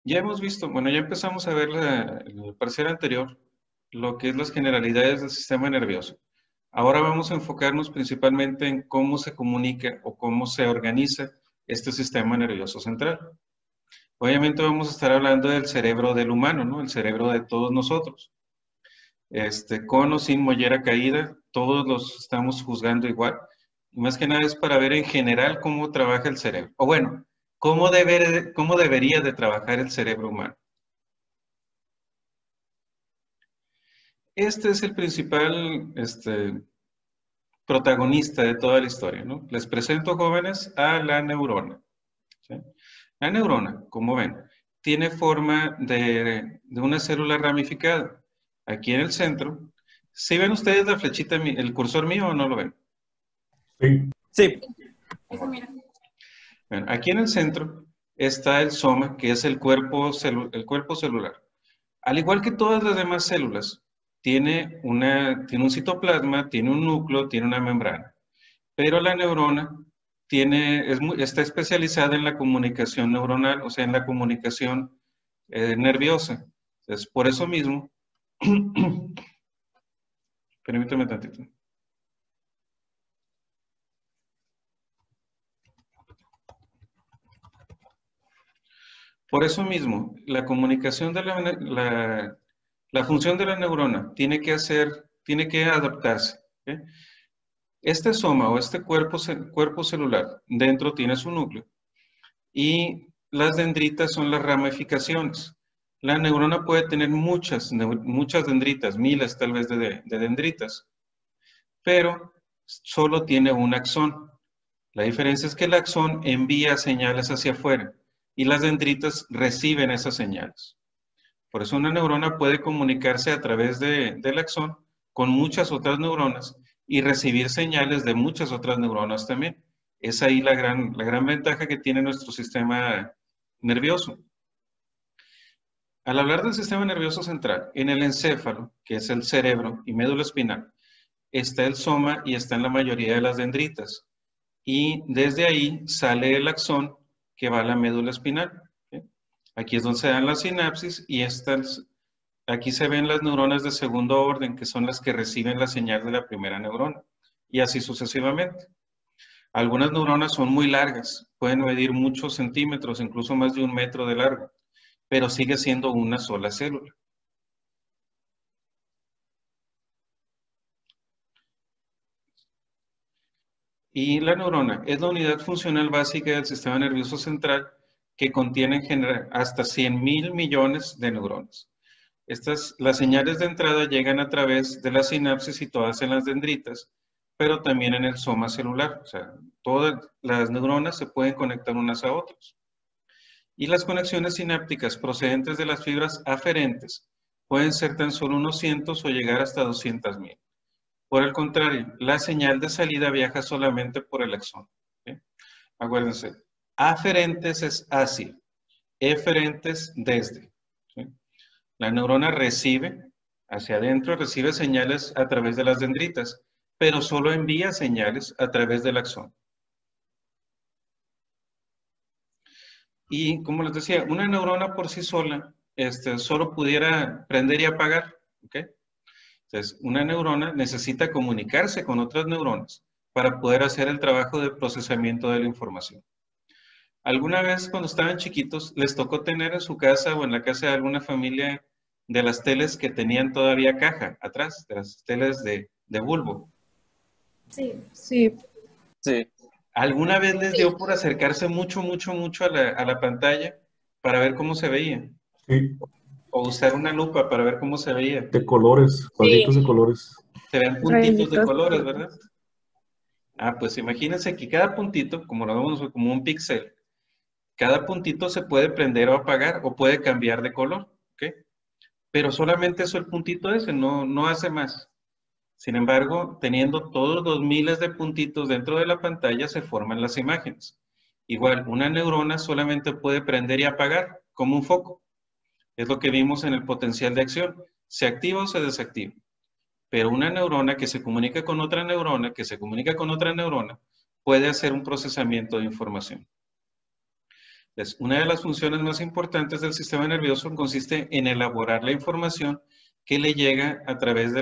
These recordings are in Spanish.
Ya hemos visto, bueno, ya empezamos a ver en el parcial anterior lo que es las generalidades del sistema nervioso. Ahora vamos a enfocarnos principalmente en cómo se comunica o cómo se organiza este sistema nervioso central. Obviamente vamos a estar hablando del cerebro del humano, ¿no? El cerebro de todos nosotros. Con o sin mollera caída, todos los estamos juzgando igual. Y más que nada es para ver en general cómo trabaja el cerebro. O bueno, cómo debería de trabajar el cerebro humano. Este es el principal protagonista de toda la historia, ¿no? Les presento, jóvenes, a la neurona. ¿Sí? La neurona, como ven, tiene forma de una célula ramificada. Aquí en el centro, ¿sí ven ustedes la flechita, el cursor mío o no lo ven? Sí. Sí. Bueno, aquí en el centro está el soma, que es el cuerpo celular. Al igual que todas las demás células, tiene un citoplasma, tiene un núcleo, tiene una membrana. Pero la neurona está especializada en la comunicación neuronal, o sea, en la comunicación nerviosa. Entonces, por eso mismo, permítame tantito. Por eso mismo, la comunicación de la función de la neurona tiene que adaptarse. ¿Okay? Este soma o este cuerpo celular dentro tiene su núcleo y las dendritas son las ramificaciones. La neurona puede tener muchas dendritas, miles tal vez de dendritas, pero solo tiene un axón. La diferencia es que el axón envía señales hacia afuera y las dendritas reciben esas señales. Por eso una neurona puede comunicarse a través del axón con muchas otras neuronas y recibir señales de muchas otras neuronas también. Es ahí la gran ventaja que tiene nuestro sistema nervioso. Al hablar del sistema nervioso central, en el encéfalo, que es el cerebro y médula espinal, está el soma y está en la mayoría de las dendritas. Y desde ahí sale el axón que va a la médula espinal. ¿Sí? Aquí es donde se dan las sinapsis y aquí se ven las neuronas de segundo orden, que son las que reciben la señal de la primera neurona. Y así sucesivamente. Algunas neuronas son muy largas, pueden medir muchos centímetros, incluso más de 1 metro de largo, pero sigue siendo una sola célula. Y la neurona es la unidad funcional básica del sistema nervioso central que contiene en general hasta 100.000 millones de neuronas. Las señales de entrada llegan a través de la sinapsis y todas en las dendritas, pero también en el soma celular. O sea, todas las neuronas se pueden conectar unas a otras. Y las conexiones sinápticas procedentes de las fibras aferentes pueden ser tan solo unos cientos o llegar hasta 200.000. Por el contrario, la señal de salida viaja solamente por el axón. ¿Sí? Acuérdense, aferentes es hacia, eferentes desde. ¿Sí? La neurona recibe, hacia adentro, recibe señales a través de las dendritas, pero solo envía señales a través del axón. Y como les decía, una neurona por sí sola solo pudiera prender y apagar. ¿Okay? Entonces, una neurona necesita comunicarse con otras neuronas para poder hacer el trabajo de procesamiento de la información. ¿Alguna vez cuando estaban chiquitos les tocó tener en su casa o en la casa de alguna familia de las teles que tenían todavía caja atrás, de las teles de bulbo? Sí. Sí. Sí. ¿Alguna vez les dio por acercarse mucho a la pantalla para ver cómo se veía? Sí. O usar una lupa para ver cómo se veía. De colores, cuadritos de colores. Se ven puntitos de colores, ¿verdad? Ah, pues imagínense que cada puntito, como lo vemos como un píxel, cada puntito se puede prender o apagar o puede cambiar de color, ¿ok? Pero solamente eso el puntito ese, no hace más. Sin embargo, teniendo todos los miles de puntitos dentro de la pantalla, se forman las imágenes. Igual, una neurona solamente puede prender y apagar, como un foco. Es lo que vimos en el potencial de acción. Se activa o se desactiva. Pero una neurona que se comunica con otra neurona, que se comunica con otra neurona, puede hacer un procesamiento de información. Una de las funciones más importantes del sistema nervioso consiste en elaborar la información que le llega a través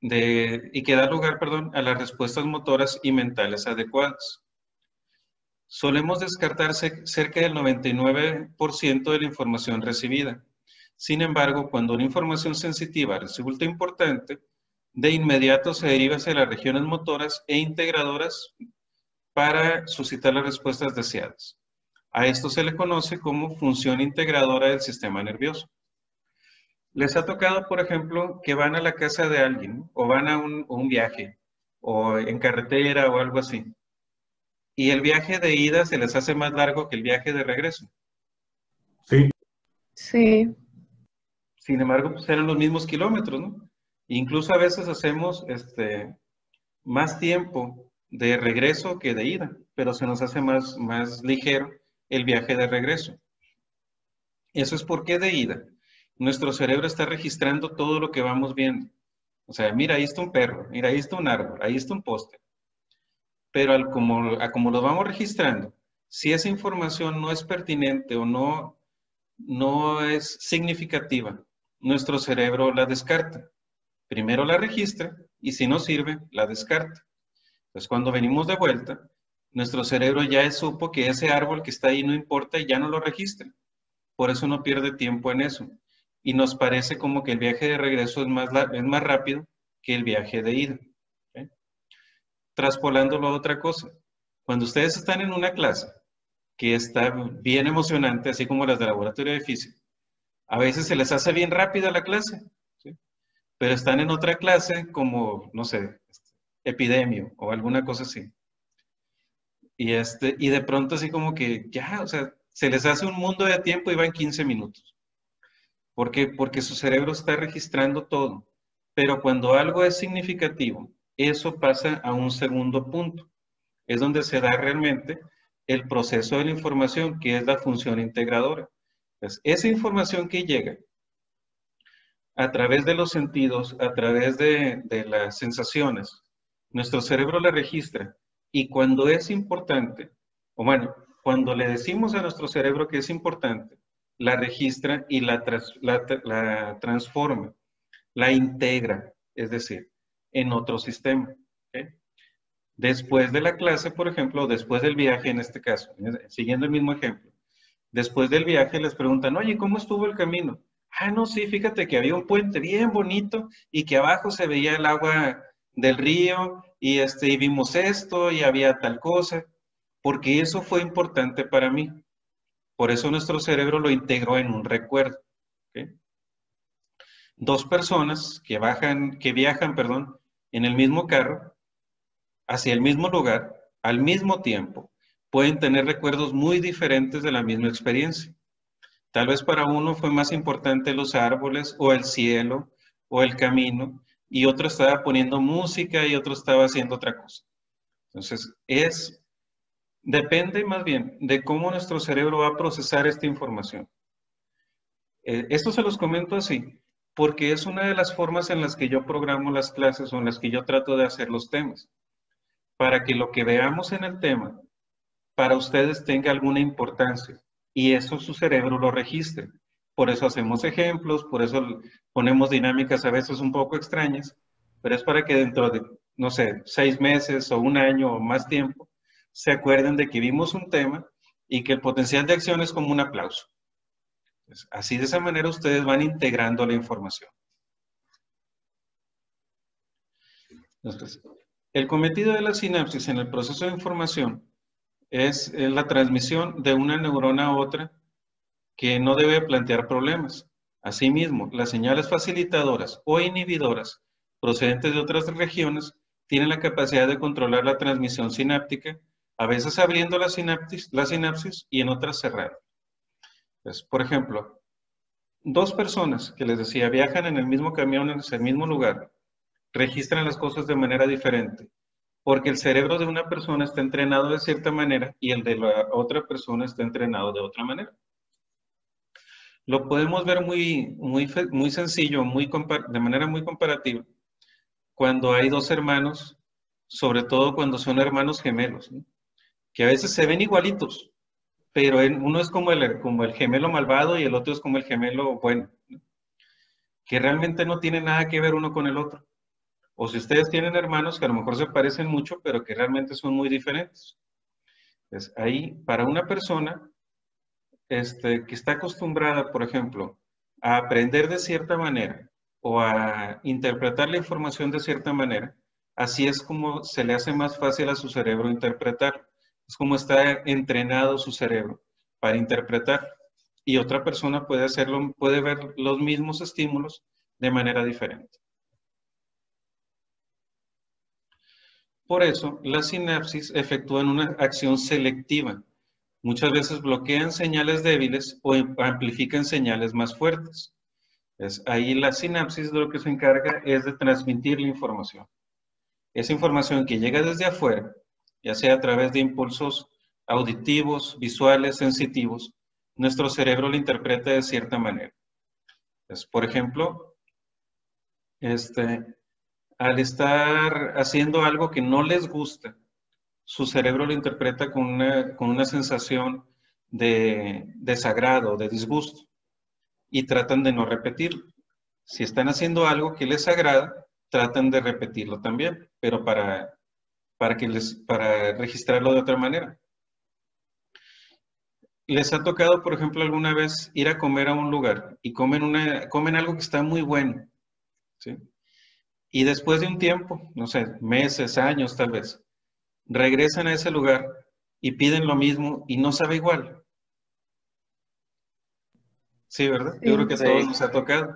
y que da lugar, perdón, a las respuestas motoras y mentales adecuadas. Solemos descartar cerca del 99% de la información recibida. Sin embargo, cuando una información sensitiva resulta importante, de inmediato se deriva hacia las regiones motoras e integradoras para suscitar las respuestas deseadas. A esto se le conoce como función integradora del sistema nervioso. Les ha tocado, por ejemplo, que van a la casa de alguien o van a un viaje o en carretera o algo así. Y el viaje de ida se les hace más largo que el viaje de regreso. Sí, Sí, Sin embargo, pues eran los mismos kilómetros, ¿no? Incluso a veces hacemos más tiempo de regreso que de ida, pero se nos hace más ligero el viaje de regreso. Eso es porque de ida nuestro cerebro está registrando todo lo que vamos viendo. O sea, mira, ahí está un perro, mira, ahí está un árbol, ahí está un poste. Pero como lo vamos registrando, si esa información no es pertinente o no es significativa, nuestro cerebro la descarta. Primero la registra y si no sirve, la descarta. Entonces, cuando venimos de vuelta, nuestro cerebro ya supo que ese árbol que está ahí no importa y ya no lo registra. Por eso no pierde tiempo en eso. Y nos parece como que el viaje de regreso es más rápido que el viaje de ida. ¿Okay? Traspolándolo a otra cosa. Cuando ustedes están en una clase que está bien emocionante, así como las de laboratorio de física, a veces se les hace bien rápida la clase, ¿sí? Pero están en otra clase como, no sé, epidemio o alguna cosa así. Y de pronto así como que ya, o sea, se les hace un mundo de tiempo y van 15 minutos. ¿Por qué? Porque su cerebro está registrando todo. Pero cuando algo es significativo, eso pasa a un segundo punto. Es donde se da realmente el proceso de la información, que es la función integradora. Entonces, esa información que llega a través de los sentidos, a través de las sensaciones, nuestro cerebro la registra. Y cuando es importante, o bueno, cuando le decimos a nuestro cerebro que es importante, la registra y la transforma, la integra, es decir, en otro sistema. ¿Okay? Después de la clase, por ejemplo, después del viaje en este caso, siguiendo el mismo ejemplo, después del viaje les preguntan, oye, ¿cómo estuvo el camino? Ah, no, sí, fíjate que había un puente bien bonito y que abajo se veía el agua del río y vimos esto y había tal cosa, porque eso fue importante para mí. Por eso nuestro cerebro lo integró en un recuerdo. ¿Okay? Dos personas que viajan, perdón, en el mismo carro, hacia el mismo lugar, al mismo tiempo, pueden tener recuerdos muy diferentes de la misma experiencia. Tal vez para uno fue más importante los árboles o el cielo o el camino y otro estaba poniendo música y otro estaba haciendo otra cosa. Entonces, depende más bien de cómo nuestro cerebro va a procesar esta información. Esto se los comento así, porque es una de las formas en las que yo programo las clases o en las que yo trato de hacer los temas, para que lo que veamos en el tema para ustedes tenga alguna importancia y eso su cerebro lo registre. Por eso hacemos ejemplos, por eso ponemos dinámicas a veces un poco extrañas, pero es para que dentro de, no sé, 6 meses o un año o más tiempo, se acuerden de que vimos un tema y que el potencial de acción es como un aplauso. Entonces, así de esa manera ustedes van integrando la información. Entonces, el cometido de la sinapsis en el proceso de información es la transmisión de una neurona a otra que no debe plantear problemas. Asimismo, las señales facilitadoras o inhibidoras procedentes de otras regiones tienen la capacidad de controlar la transmisión sináptica, a veces abriendo la sinapsis y en otras cerrando. Pues, por ejemplo, dos personas que les decía viajan en el mismo camión en el mismo lugar, registran las cosas de manera diferente, porque el cerebro de una persona está entrenado de cierta manera y el de la otra persona está entrenado de otra manera. Lo podemos ver muy sencillo, de manera muy comparativa, cuando hay dos hermanos, sobre todo cuando son hermanos gemelos, ¿no? Que a veces se ven igualitos, pero uno es como el gemelo malvado y el otro es como el gemelo bueno, ¿no? Que realmente no tiene nada que ver uno con el otro. O si ustedes tienen hermanos que a lo mejor se parecen mucho, pero que realmente son muy diferentes. Entonces, ahí, para una persona que está acostumbrada, por ejemplo, a aprender de cierta manera o a interpretar la información de cierta manera, así es como se le hace más fácil a su cerebro interpretar. Es como está entrenado su cerebro para interpretar. Y otra persona puede hacerlo, puede ver los mismos estímulos de manera diferente. Por eso, las sinapsis efectúan una acción selectiva. Muchas veces bloquean señales débiles o amplifican señales más fuertes. Ahí la sinapsis de lo que se encarga es de transmitir la información. Esa información que llega desde afuera, ya sea a través de impulsos auditivos, visuales, sensitivos, nuestro cerebro la interpreta de cierta manera. Por ejemplo, al estar haciendo algo que no les gusta, su cerebro lo interpreta con una sensación de desagrado, de disgusto, y tratan de no repetirlo. Si están haciendo algo que les agrada, tratan de repetirlo también, pero para registrarlo de otra manera. ¿Les ha tocado, por ejemplo, alguna vez ir a comer a un lugar y comen algo que está muy bueno, ¿sí? Y después de un tiempo, no sé, meses, años tal vez, regresan a ese lugar y piden lo mismo y no sabe igual? Sí, ¿verdad? Yo creo Sí, que a todos sí. nos ha tocado.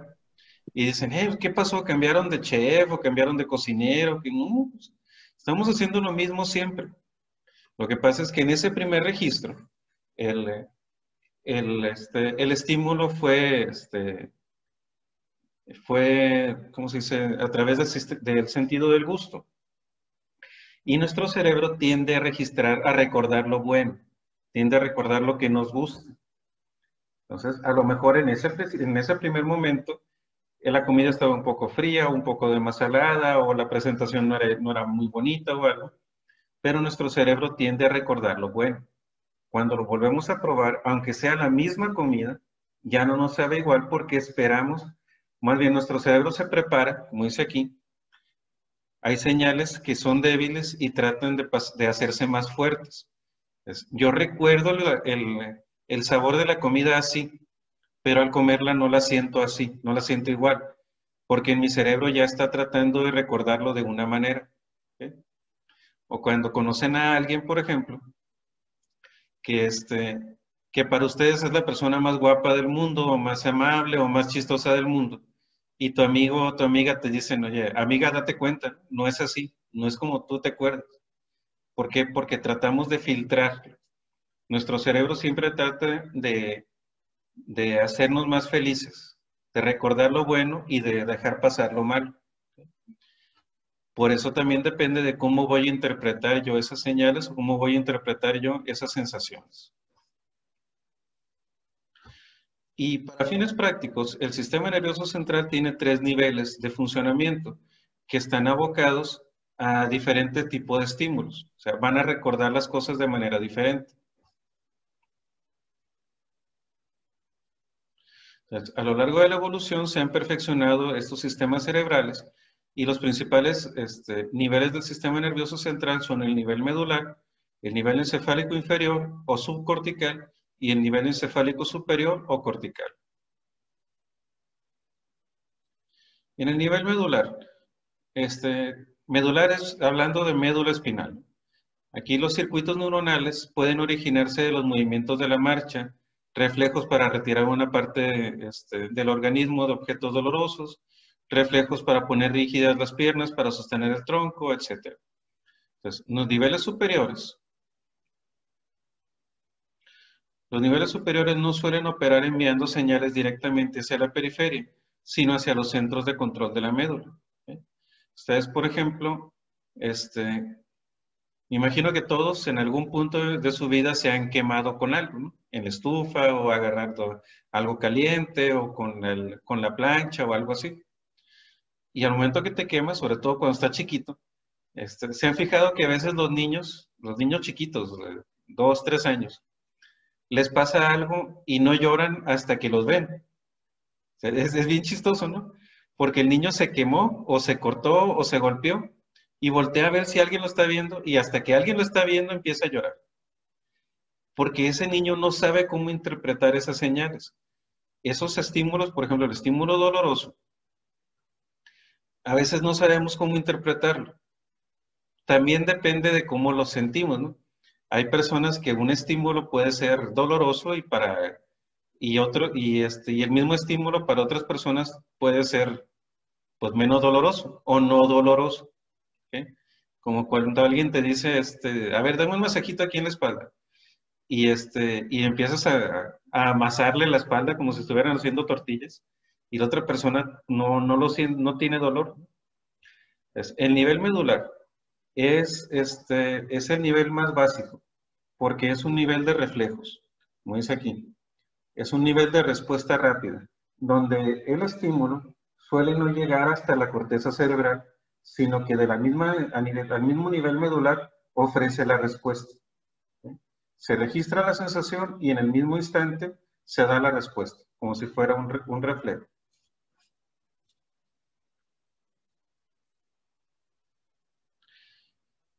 Y dicen, ¿qué pasó? ¿Cambiaron de chef o cambiaron de cocinero? Que no, pues, estamos haciendo lo mismo siempre. Lo que pasa es que en ese primer registro, el, el estímulo fue, ¿cómo se dice?, a través del sentido del gusto. Y nuestro cerebro tiende a registrar, a recordar lo bueno, tiende a recordar lo que nos gusta. Entonces, a lo mejor en ese primer momento, la comida estaba un poco fría, un poco de más salada, o la presentación no era muy bonita o algo, pero nuestro cerebro tiende a recordar lo bueno. Cuando lo volvemos a probar, aunque sea la misma comida, ya no nos sabe igual porque esperamos, más bien nuestro cerebro se prepara, como dice aquí, hay señales que son débiles y tratan de hacerse más fuertes. Yo recuerdo el sabor de la comida así, pero al comerla no la siento así, no la siento igual, porque en mi cerebro ya está tratando de recordarlo de una manera. ¿Sí? O cuando conocen a alguien, por ejemplo, que, que para ustedes es la persona más guapa del mundo, o más amable, o más chistosa del mundo, y tu amigo o tu amiga te dicen, oye, amiga, date cuenta, no es así, no es como tú te acuerdas. ¿Por qué? Porque tratamos de filtrar. Nuestro cerebro siempre trata de hacernos más felices, de recordar lo bueno y de dejar pasar lo malo. Por eso también depende de cómo voy a interpretar yo esas señales o cómo voy a interpretar yo esas sensaciones. Y para fines prácticos, el sistema nervioso central tiene 3 niveles de funcionamiento que están abocados a diferentes tipos de estímulos. O sea, van a recordar las cosas de manera diferente. Entonces, a lo largo de la evolución se han perfeccionado estos sistemas cerebrales y los principales niveles del sistema nervioso central son el nivel medular, el nivel encefálico inferior o subcortical y el nivel encefálico superior o cortical. En el nivel medular, medular es hablando de médula espinal. Aquí los circuitos neuronales pueden originarse de los movimientos de la marcha, reflejos para retirar una parte del organismo de objetos dolorosos, reflejos para poner rígidas las piernas, para sostener el tronco, etc. Entonces, los niveles superiores no suelen operar enviando señales directamente hacia la periferia, sino hacia los centros de control de la médula. ¿Sí? Ustedes, por ejemplo, me imagino que todos en algún punto de su vida se han quemado con algo, ¿no? En la estufa o agarrando algo caliente o con la plancha o algo así. Y al momento que te quemas, sobre todo cuando está chiquito, se han fijado que a veces los niños chiquitos, de 2, 3 años, les pasa algo y no lloran hasta que los ven. O sea, es bien chistoso, ¿no? Porque el niño se quemó o se cortó o se golpeó y voltea a ver si alguien lo está viendo y hasta que alguien lo está viendo empieza a llorar. Porque ese niño no sabe cómo interpretar esas señales. Esos estímulos, por ejemplo, el estímulo doloroso, a veces no sabemos cómo interpretarlo. También depende de cómo lo sentimos, ¿no? Hay personas que un estímulo puede ser doloroso y el mismo estímulo para otras personas puede ser pues menos doloroso o no doloroso, ¿ok? Como cuando alguien te dice, a ver, dame un masajito aquí en la espalda y empiezas a amasarle la espalda como si estuvieran haciendo tortillas y la otra persona no lo siente, no tiene dolor. El nivel medular es el nivel más básico porque es un nivel de reflejos, como dice aquí. Es un nivel de respuesta rápida, donde el estímulo suele no llegar hasta la corteza cerebral, sino que al mismo nivel medular ofrece la respuesta. ¿Sí? Se registra la sensación y en el mismo instante se da la respuesta, como si fuera un reflejo.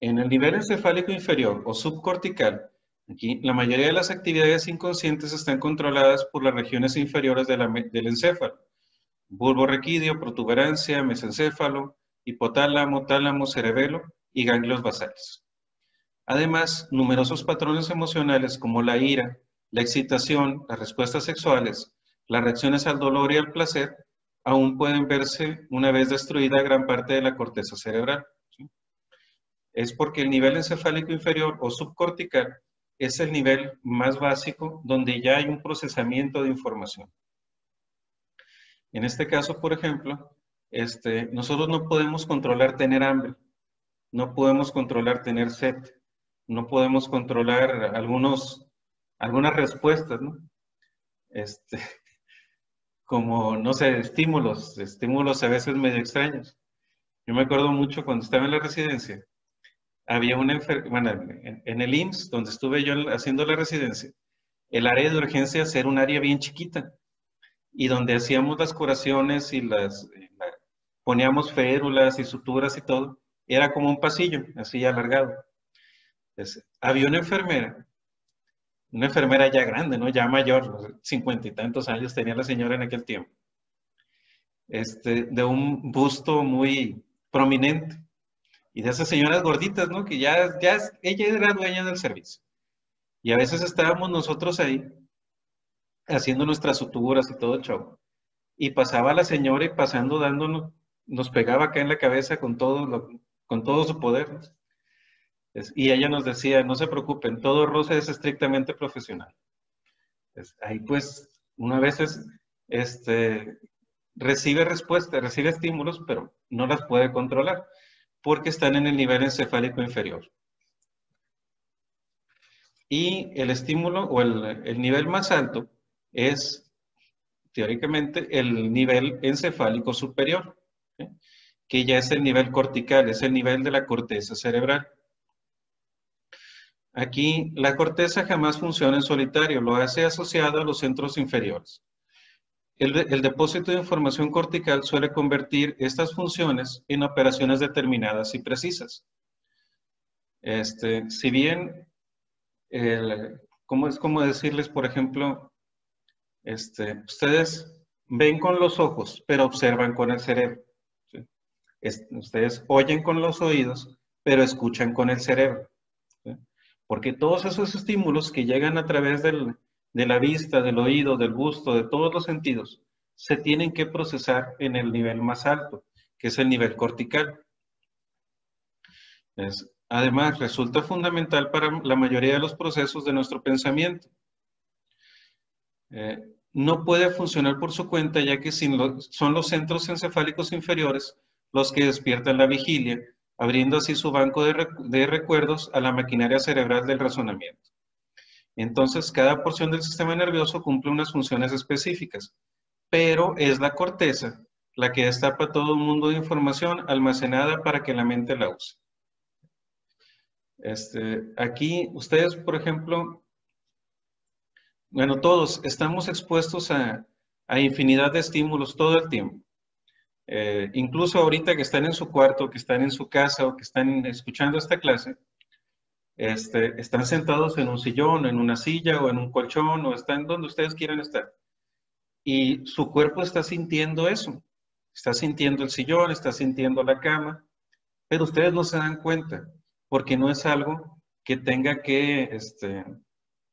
En el nivel encefálico inferior o subcortical, aquí la mayoría de las actividades inconscientes están controladas por las regiones inferiores del encéfalo. Bulbo raquídeo, protuberancia, mesencéfalo, hipotálamo, tálamo, cerebelo y ganglios basales. Además, numerosos patrones emocionales como la ira, la excitación, las respuestas sexuales, las reacciones al dolor y al placer, aún pueden verse una vez destruida gran parte de la corteza cerebral. ¿Sí? Es porque el nivel encefálico inferior o subcortical es el nivel más básico donde ya hay un procesamiento de información. En este caso, por ejemplo, nosotros no podemos controlar tener hambre, no podemos controlar tener sed, no podemos controlar algunas respuestas, ¿no? Este, como, no sé, estímulos a veces medio extraños. Yo me acuerdo mucho cuando estaba en la residencia, había una bueno, en el IMSS, donde estuve yo haciendo la residencia, el área de urgencias era un área bien chiquita y donde hacíamos las curaciones y poníamos férulas y suturas y todo, era como un pasillo, así alargado. Entonces, había una enfermera ya grande, ¿no? Ya mayor, 50 y tantos años tenía la señora en aquel tiempo, de un busto muy prominente y de esas señoras gorditas, ¿no? Que ella era dueña del servicio. Y a veces estábamos nosotros ahí haciendo nuestras suturas y todo el show. Y pasaba la señora y pasando dándonos, nos pegaba acá en la cabeza con todo su poder. Y ella nos decía, no se preocupen, todo roce es estrictamente profesional. Ahí pues, una vez recibe respuesta, recibe estímulos, pero no las puede controlar porque están en el nivel encefálico inferior. Y el estímulo o el nivel más alto es, teóricamente, el nivel encefálico superior, ¿sí? Que ya es el nivel cortical, es el nivel de la corteza cerebral. Aquí la corteza jamás funciona en solitario, lo hace asociado a los centros inferiores. El depósito de información cortical suele convertir estas funciones en operaciones determinadas y precisas. Si bien, ¿cómo es como decirles, por ejemplo, ustedes ven con los ojos, pero observan con el cerebro? ¿Sí? Ustedes oyen con los oídos, pero escuchan con el cerebro. ¿Sí? Porque todos esos estímulos que llegan a través de la vista, del oído, del gusto, de todos los sentidos, se tienen que procesar en el nivel más alto, que es el nivel cortical. Además, resulta fundamental para la mayoría de los procesos de nuestro pensamiento. No puede funcionar por su cuenta, ya que son los centros encefálicos inferiores los que despiertan la vigilia, abriendo así su banco de recuerdos a la maquinaria cerebral del razonamiento. Entonces, cada porción del sistema nervioso cumple unas funciones específicas, pero es la corteza la que destapa todo un mundo de información almacenada para que la mente la use. Aquí, ustedes, por ejemplo, Bueno, todos estamos expuestos a infinidad de estímulos todo el tiempo. Incluso ahorita que están en su cuarto, que están en su casa o que están escuchando esta clase, están sentados en un sillón, en una silla o en un colchón o están donde ustedes quieran estar. Y su cuerpo está sintiendo eso. Está sintiendo el sillón, está sintiendo la cama, pero ustedes no se dan cuenta porque no es algo que tenga que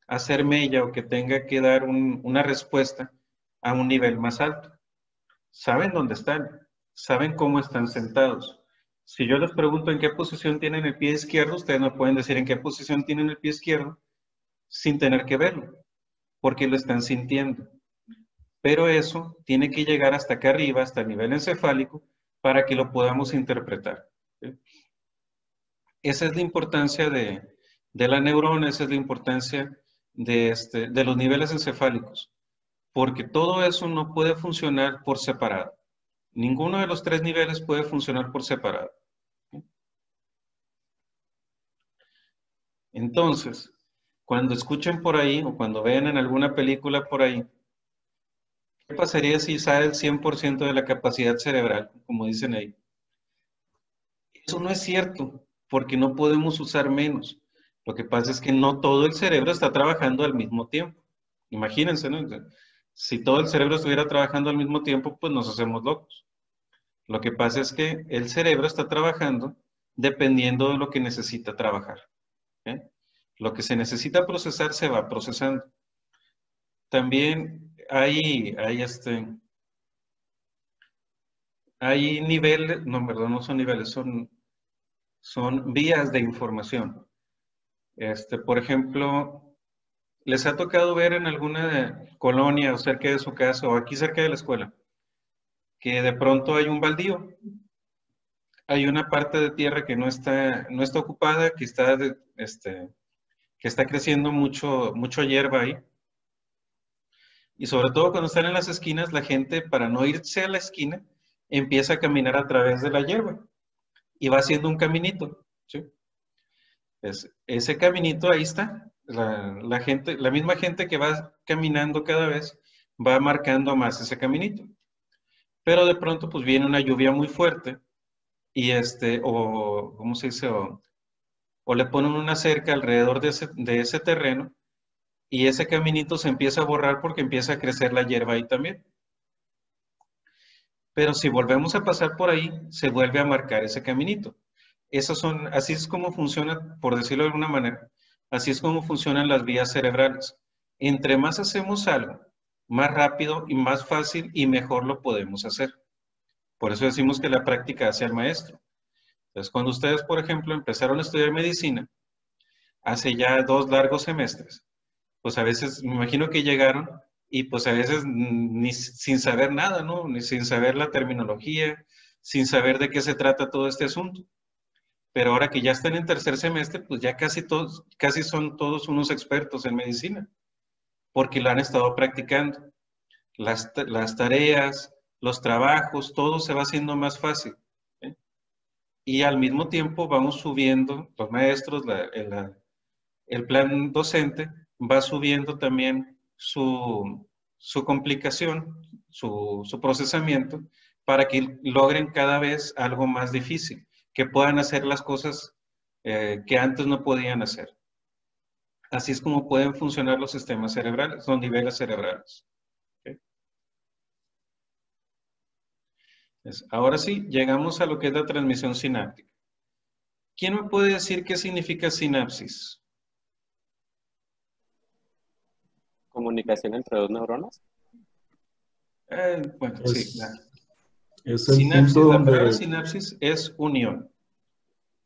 hacer mella o que tenga que dar una respuesta a un nivel más alto. Saben dónde están, saben cómo están sentados. Si yo les pregunto en qué posición tienen el pie izquierdo, ustedes me pueden decir en qué posición tienen el pie izquierdo sin tener que verlo, porque lo están sintiendo. Pero eso tiene que llegar hasta acá arriba, hasta el nivel encefálico, para que lo podamos interpretar. ¿Sí? Esa es la importancia de la neurona, esa es la importancia de los niveles encefálicos, porque todo eso no puede funcionar por separado. Ninguno de los tres niveles puede funcionar por separado. Entonces, cuando escuchen por ahí o cuando vean en alguna película por ahí, ¿qué pasaría si sale el 100% de la capacidad cerebral, como dicen ahí? Eso no es cierto, porque no podemos usar menos. Lo que pasa es que no todo el cerebro está trabajando al mismo tiempo. Imagínense, ¿no? Si todo el cerebro estuviera trabajando al mismo tiempo, pues nos hacemos locos. Lo que pasa es que el cerebro está trabajando dependiendo de lo que necesita trabajar. ¿Eh? Lo que se necesita procesar se va procesando. También hay niveles, no, perdón, no son niveles, son vías de información. Por ejemplo, ¿les ha tocado ver en alguna colonia o cerca de su casa o aquí cerca de la escuela que de pronto hay un baldío? Hay una parte de tierra que no está ocupada, que está creciendo mucho hierba ahí. Y sobre todo cuando están en las esquinas, la gente, para no irse a la esquina, empieza a caminar a través de la hierba y va haciendo un caminito. ¿Sí? Ese caminito ahí está. La misma gente que va caminando cada vez va marcando más ese caminito. Pero de pronto pues viene una lluvia muy fuerte y ¿cómo se dice? O le ponen una cerca alrededor de ese terreno y ese caminito se empieza a borrar porque empieza a crecer la hierba ahí también. Pero si volvemos a pasar por ahí, se vuelve a marcar ese caminito. Así es como funciona, por decirlo de alguna manera, así es como funcionan las vías cerebrales. Entre más hacemos algo, más rápido y más fácil y mejor lo podemos hacer. Por eso decimos que la práctica hace al maestro. Entonces, cuando ustedes, por ejemplo, empezaron a estudiar medicina, hace ya 2 largos semestres, pues a veces, me imagino que llegaron y pues a veces ni sin saber nada, ¿no? Ni sin saber la terminología, sin saber de qué se trata todo este asunto. Pero ahora que ya están en tercer semestre, pues ya casi son todos unos expertos en medicina, porque lo han estado practicando. Las tareas, los trabajos, todo se va haciendo más fácil. ¿Eh? Y al mismo tiempo vamos subiendo, los maestros, el plan docente va subiendo también su complicación, su procesamiento, para que logren cada vez algo más difícil, que puedan hacer las cosas que antes no podían hacer. Así es como pueden funcionar los sistemas cerebrales, los niveles cerebrales. ¿Okay? Ahora sí, llegamos a lo que es la transmisión sináptica. ¿Quién me puede decir qué significa sinapsis? ¿Comunicación entre dos neuronas? Bueno, sí. Es el Sinapsis, punto la palabra donde... sinapsis es unión.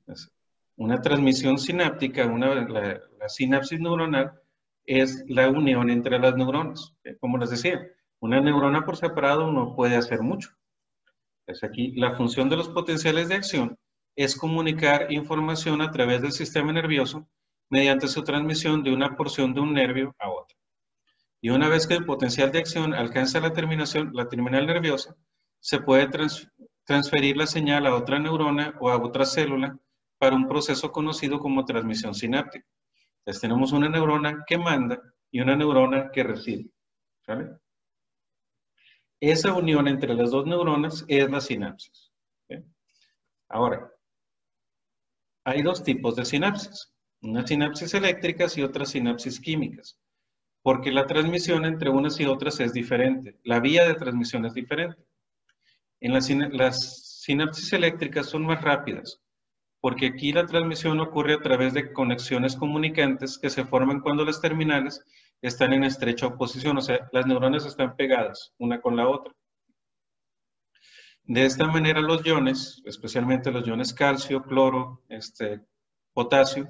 Es una transmisión sináptica, la sinapsis neuronal es la unión entre las neuronas. Como les decía, una neurona por separado no puede hacer mucho. Es aquí la función de los potenciales de acción es comunicar información a través del sistema nervioso mediante su transmisión de una porción de un nervio a otra. Y una vez que el potencial de acción alcanza la terminal nerviosa, se puede transferir la señal a otra neurona o a otra célula para un proceso conocido como transmisión sináptica. Entonces tenemos una neurona que manda y una neurona que recibe. ¿Sale? Esa unión entre las dos neuronas es la sinapsis. ¿Okay? Ahora, hay dos tipos de sinapsis. Unas sinapsis eléctricas y otras sinapsis químicas. Porque la transmisión entre unas y otras es diferente. La vía de transmisión es diferente. Las sinapsis eléctricas son más rápidas, porque aquí la transmisión ocurre a través de conexiones comunicantes que se forman cuando las terminales están en estrecha oposición, o sea, las neuronas están pegadas una con la otra. De esta manera los iones, especialmente los iones calcio, cloro, potasio,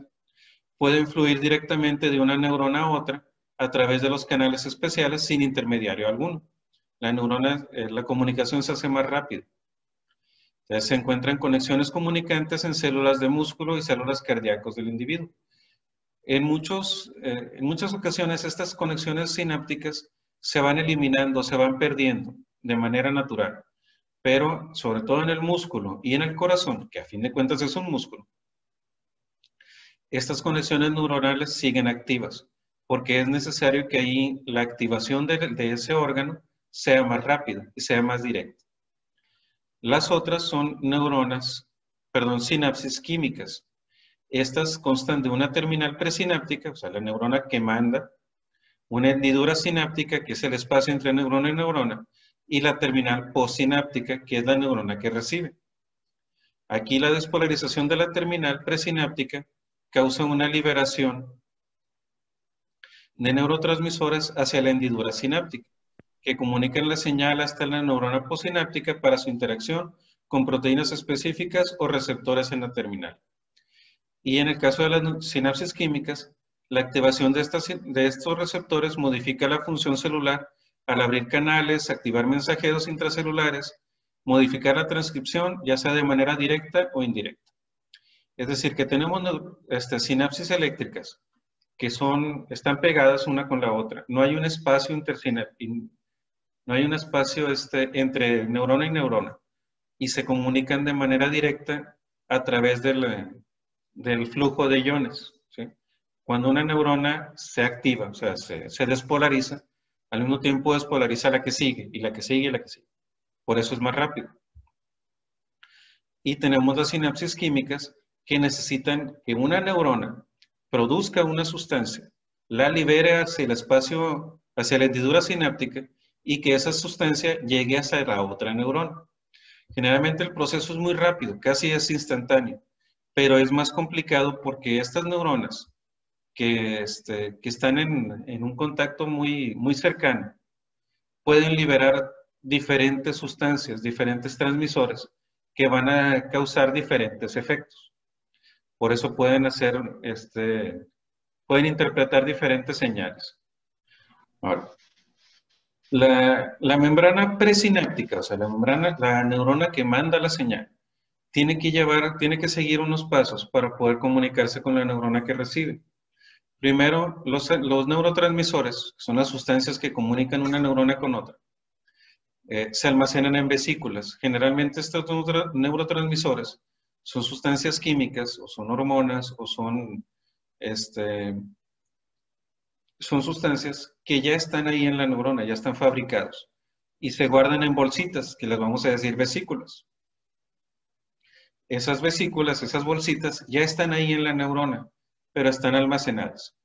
pueden fluir directamente de una neurona a otra a través de los canales especiales sin intermediario alguno. La comunicación se hace más rápida. Se encuentran conexiones comunicantes en células de músculo y células cardíacas del individuo. En muchas ocasiones estas conexiones sinápticas se van eliminando, se van perdiendo de manera natural. Pero sobre todo en el músculo y en el corazón, que a fin de cuentas es un músculo, estas conexiones neuronales siguen activas, porque es necesario que ahí la activación de ese órgano sea más rápida y sea más directa. Las otras son sinapsis químicas. Estas constan de una terminal presináptica, o sea, la neurona que manda, una hendidura sináptica, que es el espacio entre neurona y neurona, y la terminal postsináptica, que es la neurona que recibe. Aquí la despolarización de la terminal presináptica causa una liberación de neurotransmisores hacia la hendidura sináptica, que comunican la señal hasta la neurona postsináptica para su interacción con proteínas específicas o receptores en la terminal. Y en el caso de las sinapsis químicas, la activación de estos receptores modifica la función celular al abrir canales, activar mensajeros intracelulares, modificar la transcripción, ya sea de manera directa o indirecta. Es decir, que tenemos sinapsis eléctricas que están pegadas una con la otra. No hay un espacio entre neurona y neurona, y se comunican de manera directa a través del flujo de iones. ¿Sí? Cuando una neurona se activa, o sea, se despolariza, al mismo tiempo despolariza la que sigue, y la que sigue, y la que sigue. Por eso es más rápido. Y tenemos las sinapsis químicas que necesitan que una neurona produzca una sustancia, la libere hacia el espacio, hacia la hendidura sináptica, y que esa sustancia llegue hacia la otra neurona. Generalmente el proceso es muy rápido, casi es instantáneo, pero es más complicado porque estas neuronas que están en un contacto muy, muy cercano pueden liberar diferentes sustancias, diferentes transmisores que van a causar diferentes efectos. Por eso pueden interpretar diferentes señales. Ahora, la membrana presináptica, o sea, la neurona que manda la señal, tiene que seguir unos pasos para poder comunicarse con la neurona que recibe. Primero, los neurotransmisores, que son las sustancias que comunican una neurona con otra, se almacenan en vesículas. Generalmente estos neurotransmisores son sustancias químicas, o son hormonas, o son sustancias que ya están ahí en la neurona, ya están fabricados, y se guardan en bolsitas, que les vamos a decir vesículas. Esas vesículas, esas bolsitas, ya están ahí en la neurona, pero están almacenadas.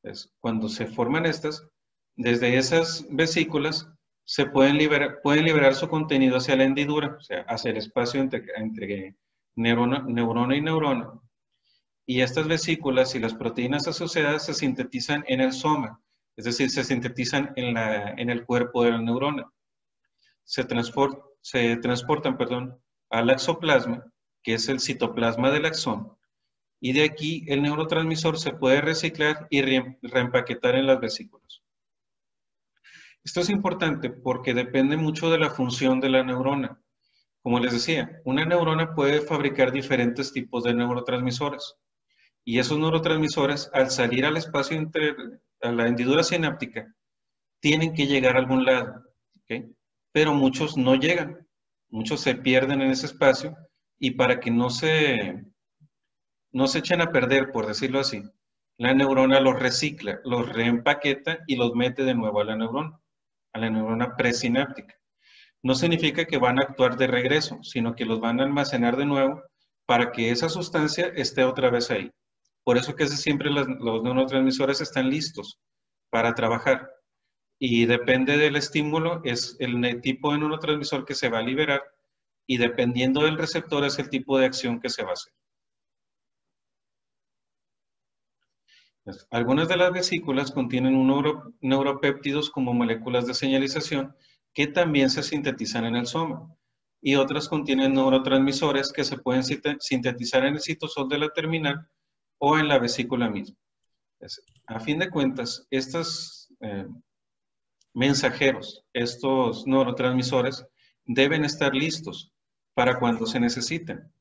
Entonces, cuando se forman estas, desde esas vesículas pueden liberar su contenido hacia la hendidura, o sea, hacia el espacio entre neurona y neurona. Y estas vesículas y las proteínas asociadas se sintetizan en el soma, es decir, se sintetizan en el cuerpo de la neurona. Se transportan al axoplasma, que es el citoplasma del axón, y de aquí el neurotransmisor se puede reciclar y reempaquetar en las vesículas. Esto es importante porque depende mucho de la función de la neurona. Como les decía, una neurona puede fabricar diferentes tipos de neurotransmisores. Y esos neurotransmisores, al salir al espacio a la hendidura sináptica, tienen que llegar a algún lado. ¿Okay? Pero muchos no llegan. Muchos se pierden en ese espacio, y para que no se echen a perder, por decirlo así, la neurona los recicla, los reempaqueta y los mete de nuevo a la neurona presináptica. No significa que van a actuar de regreso, sino que los van a almacenar de nuevo para que esa sustancia esté otra vez ahí. Por eso que siempre los neurotransmisores están listos para trabajar. Y depende del estímulo, es el tipo de neurotransmisor que se va a liberar, y dependiendo del receptor es el tipo de acción que se va a hacer. Algunas de las vesículas contienen neuropéptidos como moléculas de señalización que también se sintetizan en el soma, y otras contienen neurotransmisores que se pueden sintetizar en el citosol de la terminal o en la vesícula misma. A fin de cuentas, estos mensajeros, estos neurotransmisores, deben estar listos para cuando se necesiten.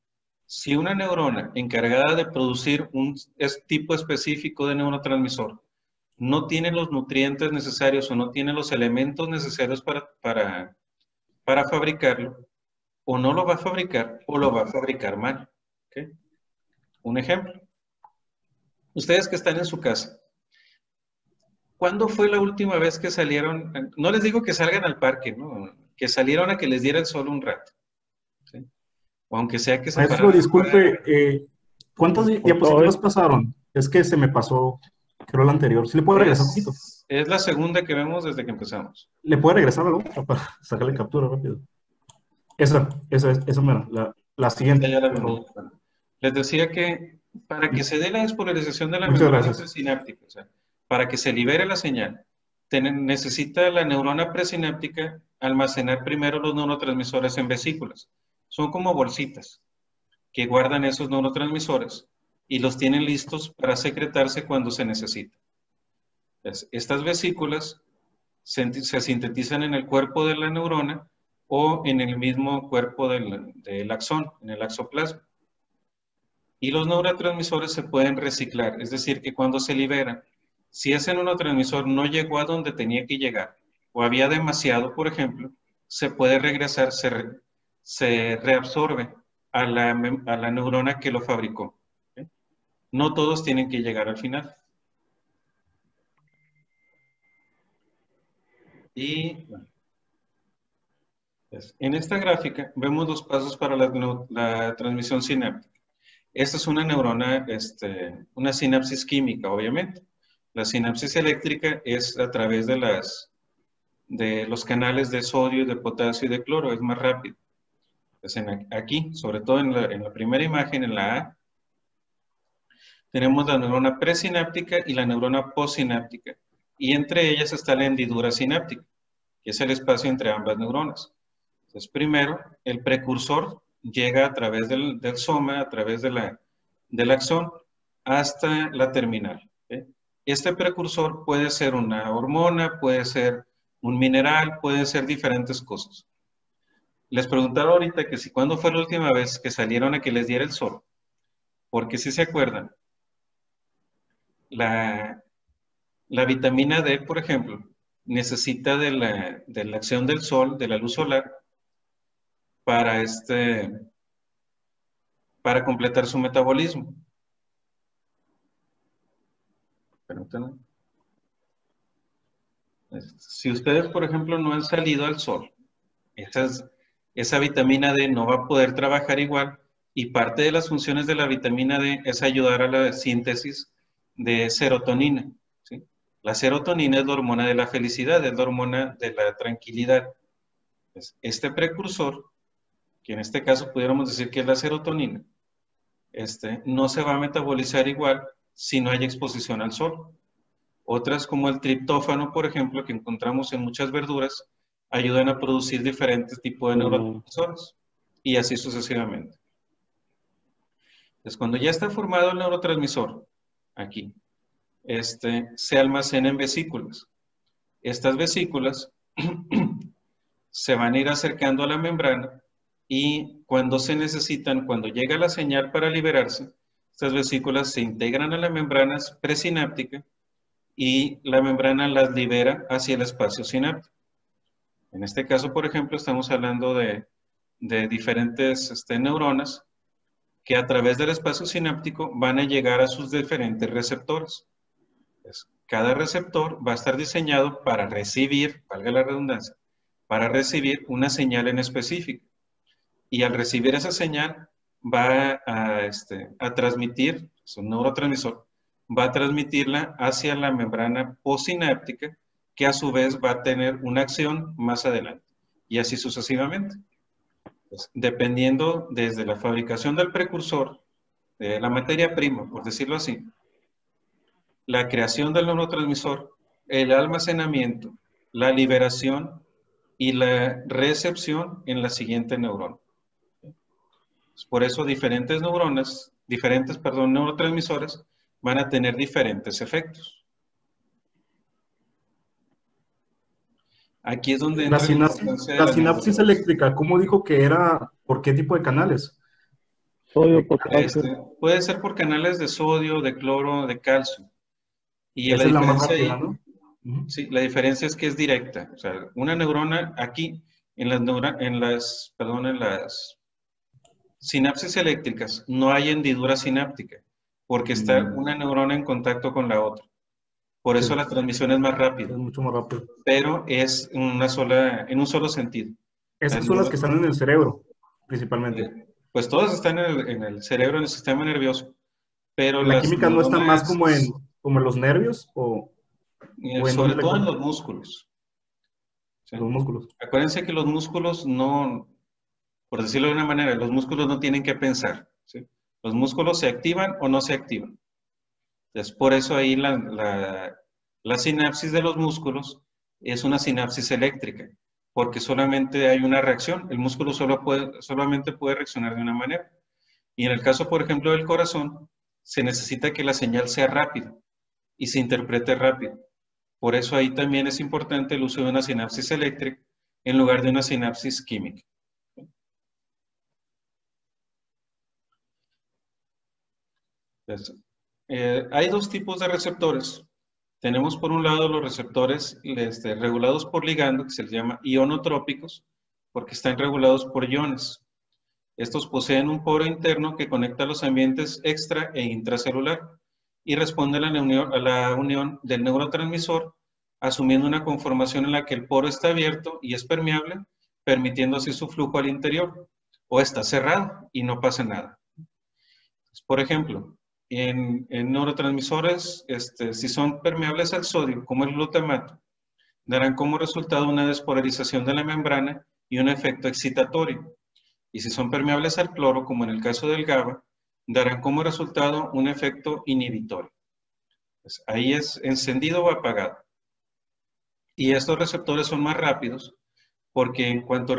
Si una neurona encargada de producir un tipo específico de neurotransmisor no tiene los nutrientes necesarios o no tiene los elementos necesarios para fabricarlo, o no lo va a fabricar o lo va a fabricar mal. ¿Okay? Un ejemplo. Ustedes que están en su casa, ¿cuándo fue la última vez que salieron? No les digo que salgan al parque, ¿no? Que salieron a que les diera el sol un rato. ¿Sí? O aunque sea que se Maestro, disculpe, ¿cuántas diapositivas pasaron? Es que se me pasó, creo, la anterior. ¿Sí le puedo regresar un poquito? Es la segunda que vemos desde que empezamos. ¿Le puede regresar algo para sacarle captura rápido? Esa mera, la siguiente. Ya la vemos. Les decía que para que se dé la despolarización de la membrana presináptica, o sea, para que se libere la señal, necesita la neurona presináptica almacenar primero los neurotransmisores en vesículas. Son como bolsitas que guardan esos neurotransmisores y los tienen listos para secretarse cuando se necesita. Entonces, estas vesículas se sintetizan en el cuerpo de la neurona o en el mismo cuerpo del axón, en el axoplasma. Y los neurotransmisores se pueden reciclar, es decir, que cuando se liberan, si ese neurotransmisor no llegó a donde tenía que llegar, o había demasiado, por ejemplo, se puede regresar, se reabsorbe a la neurona que lo fabricó. ¿Okay? No todos tienen que llegar al final. Y bueno, en esta gráfica vemos los pasos para la transmisión sináptica. Esta es una neurona, una sinapsis química, obviamente. La sinapsis eléctrica es a través de los canales de sodio, de potasio y de cloro, es más rápido. Entonces, aquí, sobre todo en la primera imagen, en la A, tenemos la neurona presináptica y la neurona postsináptica. Y entre ellas está la hendidura sináptica, que es el espacio entre ambas neuronas. Entonces, primero, el precursor llega a través del soma, a través del axón, hasta la terminal. ¿Okay? Este precursor puede ser una hormona, puede ser un mineral, puede ser diferentes cosas. Les preguntaba ahorita que si cuándo fue la última vez que salieron a que les diera el sol. Porque si se acuerdan, la vitamina D, por ejemplo, necesita de la acción del sol, de la luz solar, para completar su metabolismo. Permítanme. Si ustedes, por ejemplo, no han salido al sol, esa vitamina D no va a poder trabajar igual, y parte de las funciones de la vitamina D es ayudar a la síntesis de serotonina. ¿Sí? La serotonina es la hormona de la felicidad, es la hormona de la tranquilidad. Este precursor, que en este caso pudiéramos decir que es la serotonina, no se va a metabolizar igual si no hay exposición al sol. Otras, como el triptófano, por ejemplo, que encontramos en muchas verduras, ayudan a producir diferentes tipos de neurotransmisores, y así sucesivamente. Entonces, cuando ya está formado el neurotransmisor, aquí, se almacena en vesículas. Estas vesículas se van a ir acercando a la membrana, y cuando se necesitan, cuando llega la señal para liberarse, estas vesículas se integran a la membrana presináptica y la membrana las libera hacia el espacio sináptico. En este caso, por ejemplo, estamos hablando de diferentes neuronas que a través del espacio sináptico van a llegar a sus diferentes receptores. Cada receptor va a estar diseñado para recibir, valga la redundancia, para recibir una señal en específico. Y al recibir esa señal va a transmitir, es un neurotransmisor, va a transmitirla hacia la membrana postsináptica, que a su vez va a tener una acción más adelante. Y así sucesivamente. Pues, dependiendo desde la fabricación del precursor, de la materia prima, por decirlo así, la creación del neurotransmisor, el almacenamiento, la liberación y la recepción en la siguiente neurona. Por eso diferentes neurotransmisores van a tener diferentes efectos. Aquí es donde entra la importancia de la sinapsis eléctrica. ¿Cómo dijo que era? ¿Por qué tipo de canales? Sodio, potasio. Puede ser por canales de sodio, de cloro, de calcio. Y Esa la es la más diferencia rápida, ¿no? sí, la diferencia es que es directa. O sea, una neurona aquí, en las sinapsis eléctricas, no hay hendidura sináptica, porque está una neurona en contacto con la otra. Por eso la transmisión es más rápida. Es mucho más rápido. Pero es en un solo sentido. Esas son las que están en el cerebro, principalmente. Pues todas están en el cerebro, en el sistema nervioso. Pero ¿La química no está más como en los nervios? Sobre todo en los músculos. ¿Sí? Los músculos. Acuérdense que los músculos no, por decirlo de una manera, los músculos no tienen que pensar. ¿Sí? Los músculos se activan o no se activan. Entonces, por eso ahí la sinapsis de los músculos es una sinapsis eléctrica, porque solamente hay una reacción. El músculo solamente puede reaccionar de una manera. Y en el caso, por ejemplo, del corazón, se necesita que la señal sea rápida y se interprete rápido. Por eso ahí también es importante el uso de una sinapsis eléctrica en lugar de una sinapsis química. Entonces, hay dos tipos de receptores. Tenemos por un lado los receptores regulados por ligando, que se les llama ionotrópicos, porque están regulados por iones. Estos poseen un poro interno que conecta los ambientes extra e intracelular y responde a la unión del neurotransmisor, asumiendo una conformación en la que el poro está abierto y es permeable, permitiendo así su flujo al interior, o está cerrado y no pasa nada. Por ejemplo, en neurotransmisores, si son permeables al sodio, como el glutamato, darán como resultado una despolarización de la membrana y un efecto excitatorio. Y si son permeables al cloro, como en el caso del GABA, darán como resultado un efecto inhibitorio. Pues ahí es encendido o apagado. Y estos receptores son más rápidos porque en cuanto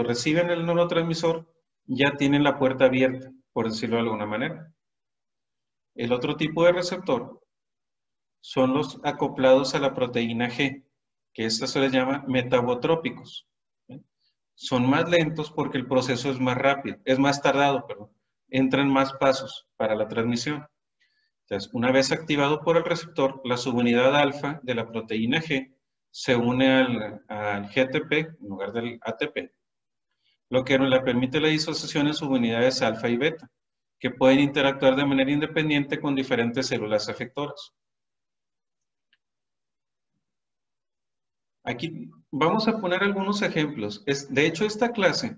reciben el neurotransmisor, ya tienen la puerta abierta, por decirlo de alguna manera. El otro tipo de receptor son los acoplados a la proteína G, que esta se les llama metabotrópicos. Son más lentos porque el proceso es más rápido, es más tardado, perdón. Entran más pasos para la transmisión. Entonces, una vez activado por el receptor, la subunidad alfa de la proteína G se une al GTP en lugar del ATP, lo que le permite la disociación en subunidades alfa y beta, que pueden interactuar de manera independiente con diferentes células efectoras. Aquí vamos a poner algunos ejemplos. De hecho, esta clase,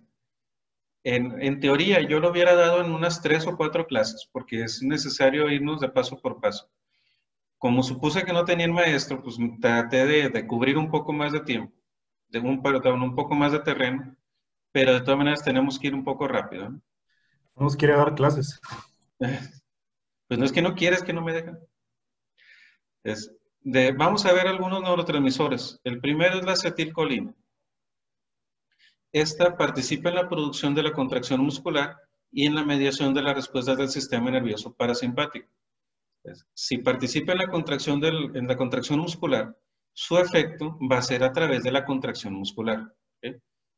en teoría, yo lo hubiera dado en unas 3 o 4 clases, porque es necesario irnos de paso por paso. Como supuse que no tenían maestro, pues traté de cubrir un poco más de tiempo, un poco más de terreno, pero de todas maneras tenemos que ir un poco rápido, ¿no? No nos quiere dar clases. Pues no es que no quieres, que no me dejan. Vamos a ver algunos neurotransmisores. El primero es la acetilcolina. Esta participa en la producción de la contracción muscular y en la mediación de las respuestas del sistema nervioso parasimpático. Si participa en la contracción muscular, su efecto va a ser a través de la contracción muscular. ¿Okay?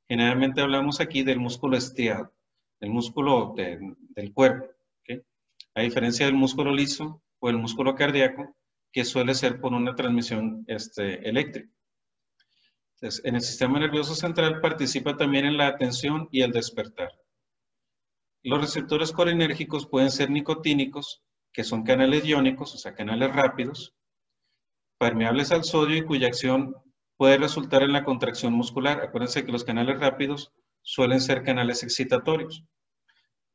Generalmente hablamos aquí del músculo estriado, el músculo del cuerpo. ¿Okay? A diferencia del músculo liso o el músculo cardíaco, que suele ser por una transmisión eléctrica. Entonces, en el sistema nervioso central participa también en la atención y el despertar. Los receptores colinérgicos pueden ser nicotínicos, que son canales iónicos, o sea, canales rápidos, permeables al sodio y cuya acción puede resultar en la contracción muscular. Acuérdense que los canales rápidos suelen ser canales excitatorios.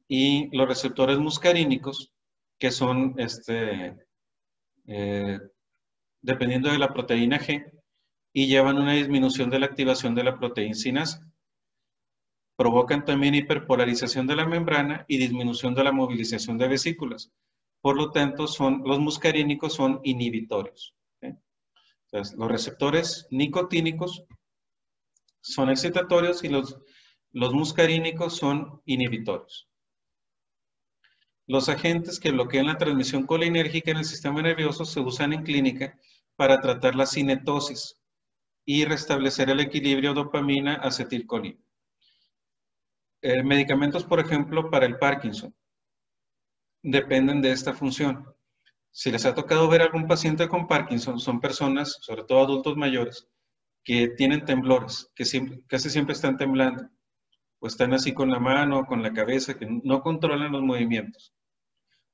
Y los receptores muscarínicos, que son, dependiendo de la proteína G, y llevan una disminución de la activación de la proteína sinasa. Provocan también hiperpolarización de la membrana y disminución de la movilización de vesículas. Por lo tanto, los muscarínicos son inhibitorios. ¿Okay? Entonces, los receptores nicotínicos son excitatorios y los muscarínicos son inhibitorios. Los agentes que bloquean la transmisión colinérgica en el sistema nervioso se usan en clínica para tratar la cinetosis y restablecer el equilibrio dopamina-acetilcolina. Medicamentos, por ejemplo, para el Parkinson, dependen de esta función. Si les ha tocado ver a algún paciente con Parkinson, son personas, sobre todo adultos mayores, que tienen temblores, que casi siempre están temblando, o están así con la mano, con la cabeza, que no controlan los movimientos,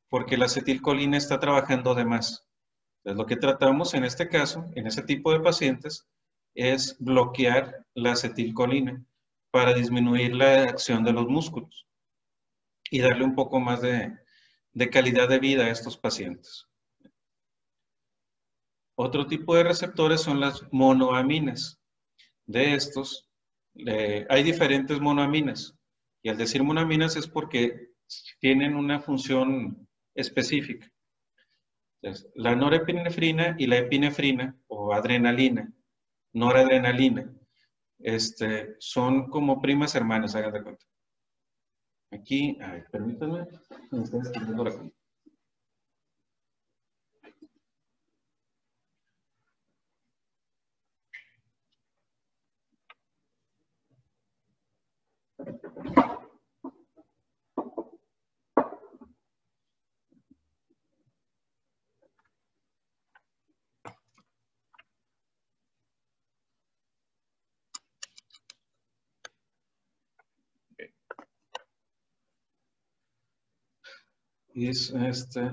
porque la acetilcolina está trabajando de más. Entonces, lo que tratamos en este caso, en ese tipo de pacientes, es bloquear la acetilcolina para disminuir la acción de los músculos y darle un poco más de calidad de vida a estos pacientes. Otro tipo de receptores son las monoaminas. De estos, hay diferentes monoaminas. Y al decir monoaminas es porque tienen una función específica. Entonces, la norepinefrina y la epinefrina, o adrenalina, noradrenalina, son como primas hermanas, hagan de cuenta. Aquí, a ver, permítanme, me estoy escribiendo la cuenta.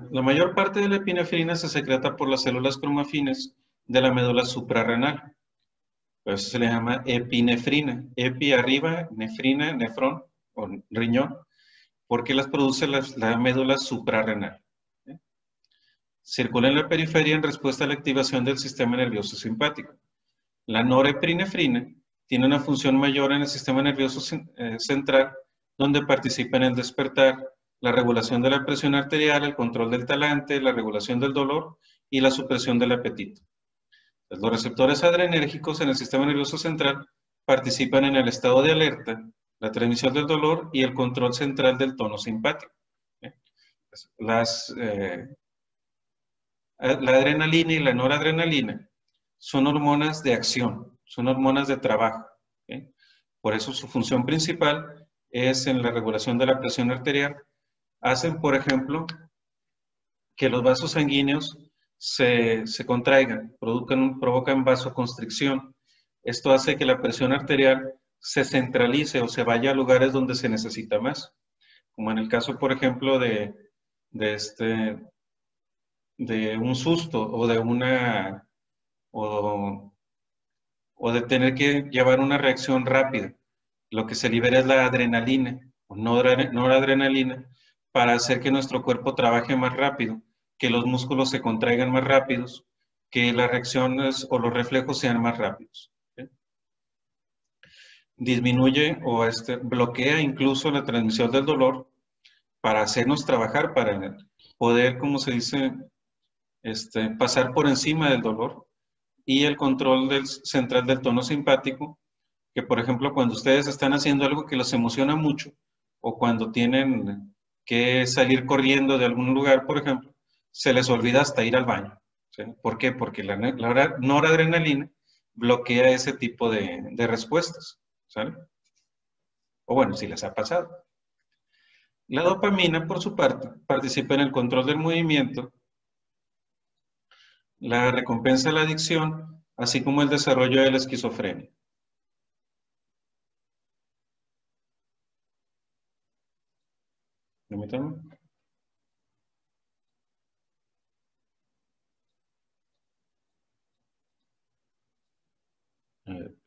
La mayor parte de la epinefrina se secreta por las células cromafines de la médula suprarrenal. Por eso se le llama epinefrina. Epi arriba, nefrina, nefrón o riñón, porque las produce la médula suprarrenal. Circula en la periferia en respuesta a la activación del sistema nervioso simpático. La norepinefrina tiene una función mayor en el sistema nervioso central, donde participa en el despertar, la regulación de la presión arterial, el control del talante, la regulación del dolor y la supresión del apetito. Los receptores adrenérgicos en el sistema nervioso central participan en el estado de alerta, la transmisión del dolor y el control central del tono simpático. La adrenalina y la noradrenalina son hormonas de acción, son hormonas de trabajo. ¿Okay? Por eso su función principal es en la regulación de la presión arterial. Hacen, por ejemplo, que los vasos sanguíneos se contraigan, provocan vasoconstricción. Esto hace que la presión arterial se centralice o se vaya a lugares donde se necesita más. Como en el caso, por ejemplo, de un susto o de o de tener que llevar una reacción rápida. Lo que se libera es la adrenalina o noradrenalina para hacer que nuestro cuerpo trabaje más rápido, que los músculos se contraigan más rápidos, que las reacciones o los reflejos sean más rápidos. ¿Okay? Disminuye o bloquea incluso la transmisión del dolor para hacernos trabajar, para poder, como se dice, pasar por encima del dolor, y el control central del tono simpático, que por ejemplo cuando ustedes están haciendo algo que los emociona mucho, o cuando tienen que salir corriendo de algún lugar, por ejemplo, se les olvida hasta ir al baño. ¿Sí? ¿Por qué? Porque la noradrenalina bloquea ese tipo de respuestas. ¿Sale? O bueno, si les ha pasado. La dopamina, por su parte, participa en el control del movimiento, la recompensa de la adicción, así como el desarrollo de la esquizofrenia. Permítanme.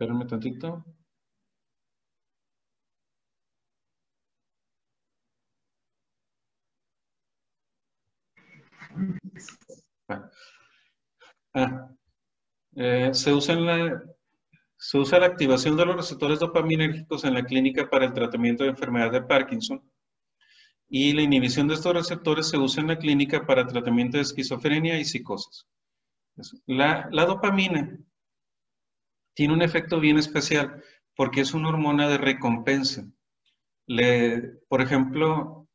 Espérame tantito. Se usa la activación de los receptores dopaminérgicos en la clínica para el tratamiento de enfermedad de Parkinson, y la inhibición de estos receptores se usa en la clínica para tratamiento de esquizofrenia y psicosis. La dopamina tiene un efecto bien especial porque es una hormona de recompensa. Por ejemplo,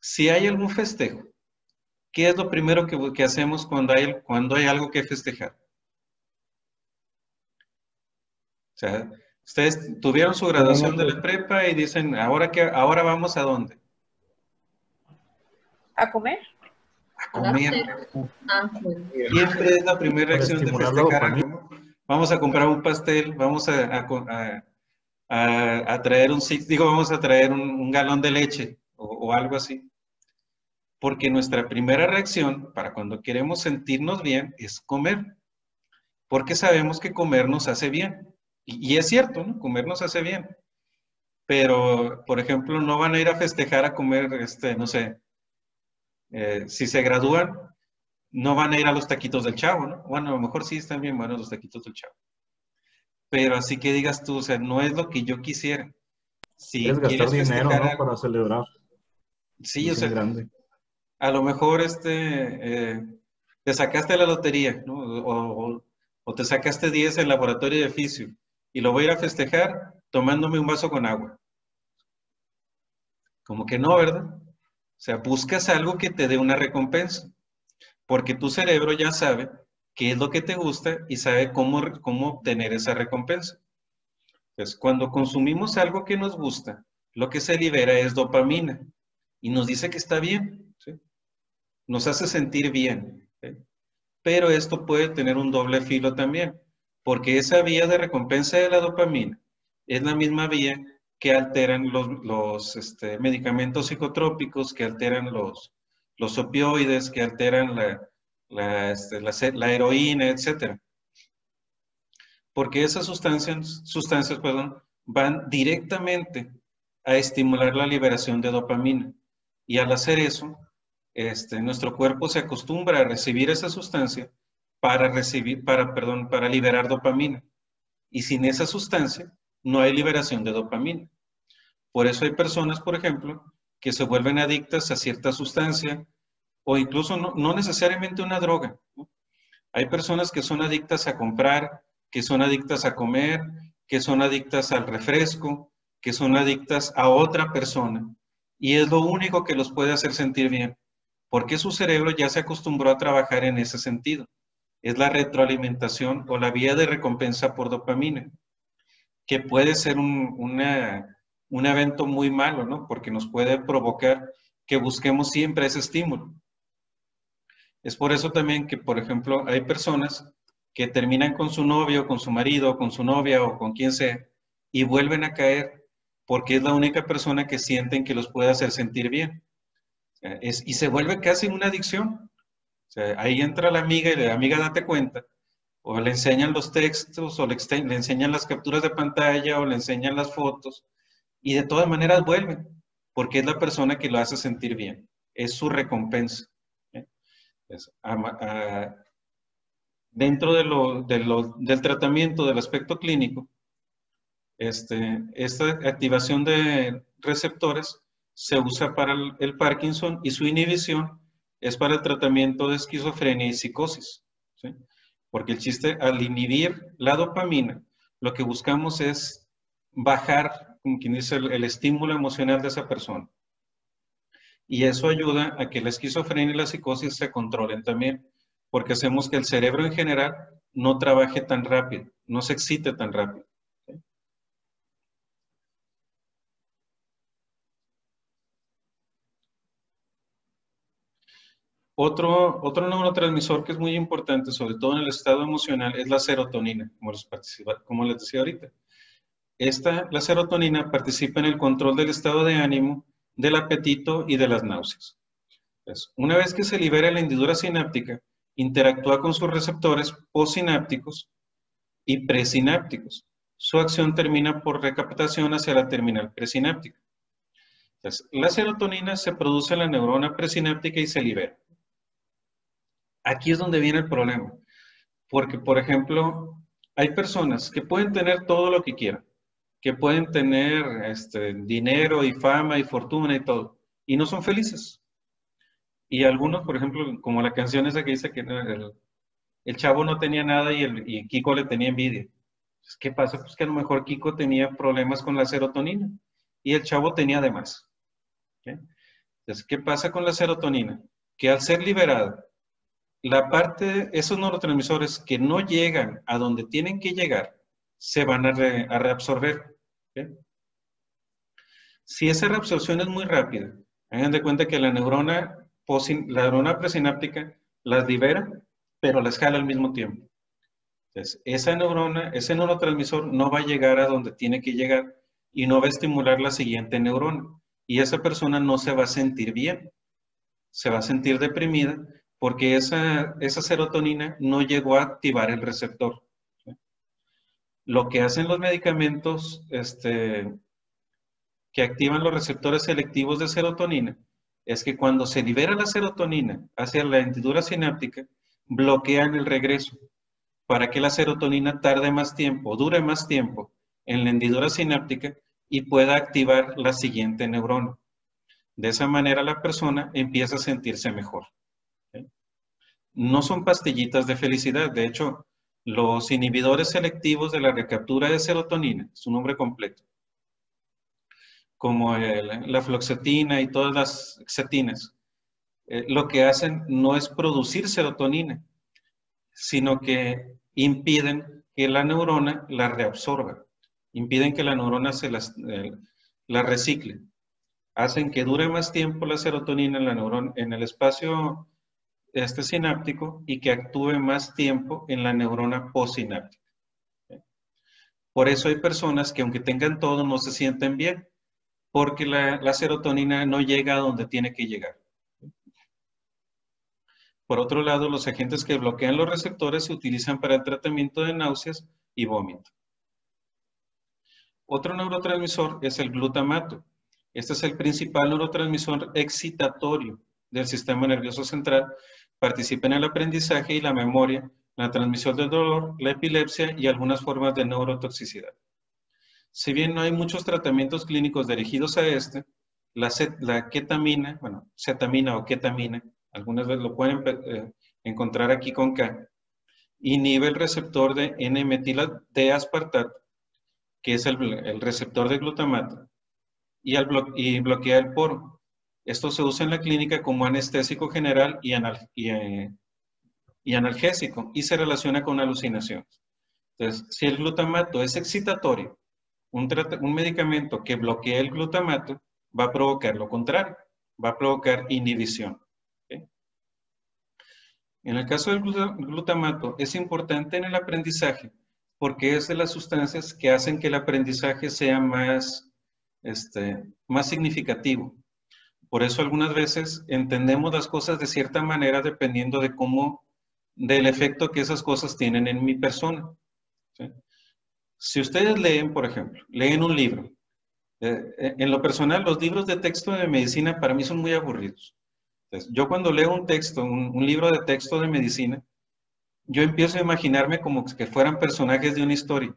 si hay algún festejo, ¿qué es lo primero que hacemos cuando hay algo que festejar? O sea, ustedes tuvieron su graduación de la prepa y dicen, ¿ahora vamos a dónde? ¿A comer? A comer. Bueno. Siempre es la primera reacción de festejar. Vamos a comprar un pastel, vamos a traer vamos a traer un galón de leche o algo así. Porque nuestra primera reacción para cuando queremos sentirnos bien es comer. Porque sabemos que comer nos hace bien. Y es cierto, ¿no? Comer nos hace bien. Pero, por ejemplo, no van a ir a festejar a comer, no sé, si se gradúan, no van a ir a los taquitos del Chavo, ¿no? Bueno, a lo mejor sí están bien buenos los taquitos del Chavo. Pero así que digas tú, o sea, no es lo que yo quisiera. Si quieres gastar dinero, ¿no? algo, para celebrar. Sí, o sea, grande. A lo mejor te sacaste la lotería, ¿no? O te sacaste 10 en el laboratorio de fisio y lo voy a ir a festejar tomándome un vaso con agua. Como que no, ¿verdad? O sea, buscas algo que te dé una recompensa, porque tu cerebro ya sabe qué es lo que te gusta y sabe cómo obtener esa recompensa. Entonces, cuando consumimos algo que nos gusta, lo que se libera es dopamina y nos dice que está bien, ¿sí? Nos hace sentir bien, ¿sí? Pero esto puede tener un doble filo también, porque esa vía de recompensa de la dopamina es la misma vía que alteran los medicamentos psicotrópicos, que alteran los opioides, que alteran la heroína, etc. Porque esas sustancias, van directamente a estimular la liberación de dopamina. Y al hacer eso, nuestro cuerpo se acostumbra a recibir esa sustancia para liberar dopamina. Y sin esa sustancia, no hay liberación de dopamina. Por eso hay personas, por ejemplo, que se vuelven adictas a cierta sustancia o incluso no necesariamente una droga, ¿no? Hay personas que son adictas a comprar, que son adictas a comer, que son adictas al refresco, que son adictas a otra persona. Y es lo único que los puede hacer sentir bien, porque su cerebro ya se acostumbró a trabajar en ese sentido. Es la retroalimentación o la vía de recompensa por dopamina, que puede ser un evento muy malo, ¿no? Porque nos puede provocar que busquemos siempre ese estímulo. Es por eso también que, por ejemplo, hay personas que terminan con su novio, con su marido, con su novia o con quien sea, y vuelven a caer porque es la única persona que sienten que los puede hacer sentir bien. Y se vuelve casi una adicción. O sea, ahí entra la amiga y la amiga date cuenta, o le enseñan los textos, o le enseñan las capturas de pantalla, o le enseñan las fotos, y de todas maneras vuelven, porque es la persona que lo hace sentir bien. Es su recompensa. Dentro del tratamiento del aspecto clínico, esta activación de receptores se usa para el Parkinson y su inhibición es para el tratamiento de esquizofrenia y psicosis, ¿sí? Porque el chiste, al inhibir la dopamina, lo que buscamos es bajar, como quien dice, el estímulo emocional de esa persona. Y eso ayuda a que la esquizofrenia y la psicosis se controlen también, porque hacemos que el cerebro en general no trabaje tan rápido, no se excite tan rápido. ¿Sí? Otro neurotransmisor que es muy importante, sobre todo en el estado emocional, es la serotonina, como les decía ahorita. La serotonina participa en el control del estado de ánimo, del apetito y de las náuseas. Entonces, una vez que se libera la hendidura sináptica, interactúa con sus receptores postsinápticos y presinápticos. Su acción termina por recaptación hacia la terminal presináptica. Entonces, la serotonina se produce en la neurona presináptica y se libera. Aquí es donde viene el problema. Porque, por ejemplo, hay personas que pueden tener todo lo que quieran, que pueden tener dinero y fama y fortuna y todo, y no son felices. Y algunos, por ejemplo, como la canción esa que dice que el chavo no tenía nada y Kiko le tenía envidia. Pues, ¿qué pasa? Pues que a lo mejor Kiko tenía problemas con la serotonina y el chavo tenía de más. ¿Okay? Entonces, ¿qué pasa con la serotonina? Que al ser liberada, la parte, esos neurotransmisores que no llegan a donde tienen que llegar, se van a reabsorber. ¿Okay? Si esa reabsorción es muy rápida, hagan de cuenta que la neurona presináptica las libera, pero las jala al mismo tiempo. Entonces, esa neurona, ese neurotransmisor no va a llegar a donde tiene que llegar y no va a estimular la siguiente neurona. Y esa persona no se va a sentir bien, se va a sentir deprimida porque esa serotonina no llegó a activar el receptor. ¿Sí? Lo que hacen los medicamentos que activan los receptores selectivos de serotonina es que cuando se libera la serotonina hacia la hendidura sináptica, bloquean el regreso para que la serotonina tarde más tiempo, dure más tiempo en la hendidura sináptica y pueda activar la siguiente neurona. De esa manera la persona empieza a sentirse mejor. ¿Sí? No son pastillitas de felicidad. De hecho, los inhibidores selectivos de la recaptura de serotonina, su nombre completo, como la fluoxetina y todas las xetinas, lo que hacen no es producir serotonina, sino que impiden que la neurona la reabsorba, impiden que la neurona la recicle. Hacen que dure más tiempo la serotonina en la neurona, en el espacio sináptico y que actúe más tiempo en la neurona postsináptica. Por eso hay personas que aunque tengan todo no se sienten bien, porque la serotonina no llega a donde tiene que llegar. Por otro lado, los agentes que bloquean los receptores se utilizan para el tratamiento de náuseas y vómito. Otro neurotransmisor es el glutamato. Este es el principal neurotransmisor excitatorio del sistema nervioso central. Participa en el aprendizaje y la memoria, la transmisión del dolor, la epilepsia y algunas formas de neurotoxicidad. Si bien no hay muchos tratamientos clínicos dirigidos a la ketamina, bueno, cetamina o ketamina, algunas veces lo pueden encontrar aquí con K, inhibe el receptor de N-metila de aspartato, que es el receptor de glutamato, y bloquea el poro. Esto se usa en la clínica como anestésico general y analgésico y se relaciona con alucinaciones. Entonces, si el glutamato es excitatorio, un medicamento que bloquea el glutamato va a provocar lo contrario, va a provocar inhibición. ¿Okay? En el caso del glutamato es importante en el aprendizaje porque es de las sustancias que hacen que el aprendizaje sea más significativo. Por eso algunas veces entendemos las cosas de cierta manera dependiendo del efecto que esas cosas tienen en mi persona. ¿Sí? Si ustedes leen, por ejemplo, leen un libro, en lo personal los libros de texto de medicina para mí son muy aburridos. Entonces, yo cuando leo un texto, un libro de texto de medicina, yo empiezo a imaginarme como que fueran personajes de una historia,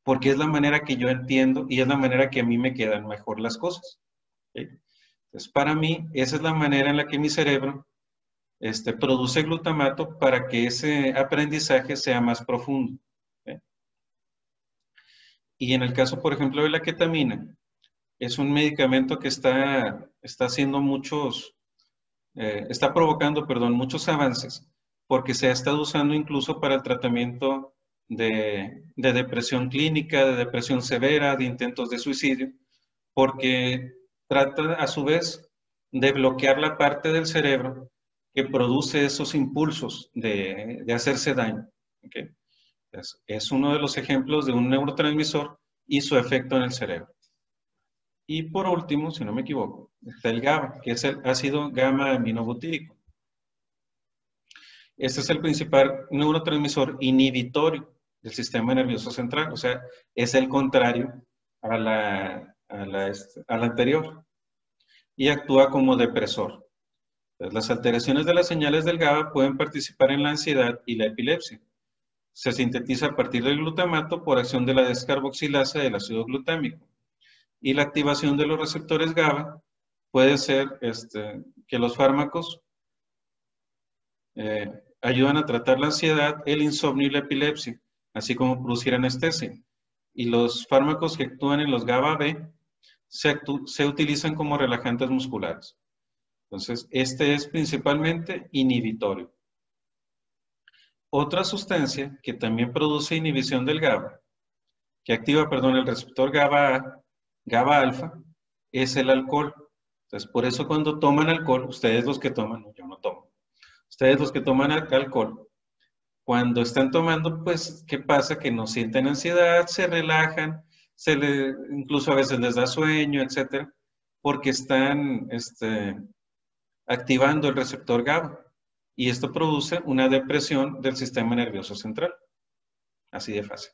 porque es la manera que yo entiendo y es la manera que a mí me quedan mejor las cosas. ¿Sí? Entonces, para mí, esa es la manera en la que mi cerebro produce glutamato para que ese aprendizaje sea más profundo. ¿Sí? Y en el caso, por ejemplo, de la ketamina, es un medicamento que está haciendo está provocando, muchos avances, porque se ha estado usando incluso para el tratamiento de depresión clínica, de depresión severa, de intentos de suicidio, porque trata a su vez de bloquear la parte del cerebro que produce esos impulsos de hacerse daño. ¿Okay? Entonces, es uno de los ejemplos de un neurotransmisor y su efecto en el cerebro. Y por último, si no me equivoco, está el GABA, que es el ácido gamma-aminobutírico. Este es el principal neurotransmisor inhibitorio del sistema nervioso central. O sea, es el contrario a la anterior. Y actúa como depresor. Entonces, las alteraciones de las señales del GABA pueden participar en la ansiedad y la epilepsia. Se sintetiza a partir del glutamato por acción de la descarboxilasa del ácido glutámico. Y la activación de los receptores GABA puede ser que los fármacos ayudan a tratar la ansiedad, el insomnio y la epilepsia, así como producir anestesia. Y los fármacos que actúan en los GABA B se utilizan como relajantes musculares. Entonces, este es principalmente inhibitorio. Otra sustancia que también produce inhibición del GABA, que activa, el receptor GABA alfa, es el alcohol. Entonces, por eso cuando toman alcohol, ustedes los que toman, yo no tomo, ustedes los que toman alcohol, cuando están tomando, pues, ¿qué pasa? Que no sienten ansiedad, se relajan, incluso a veces les da sueño, etcétera, porque están activando el receptor GABA. Y esto produce una depresión del sistema nervioso central. Así de fácil.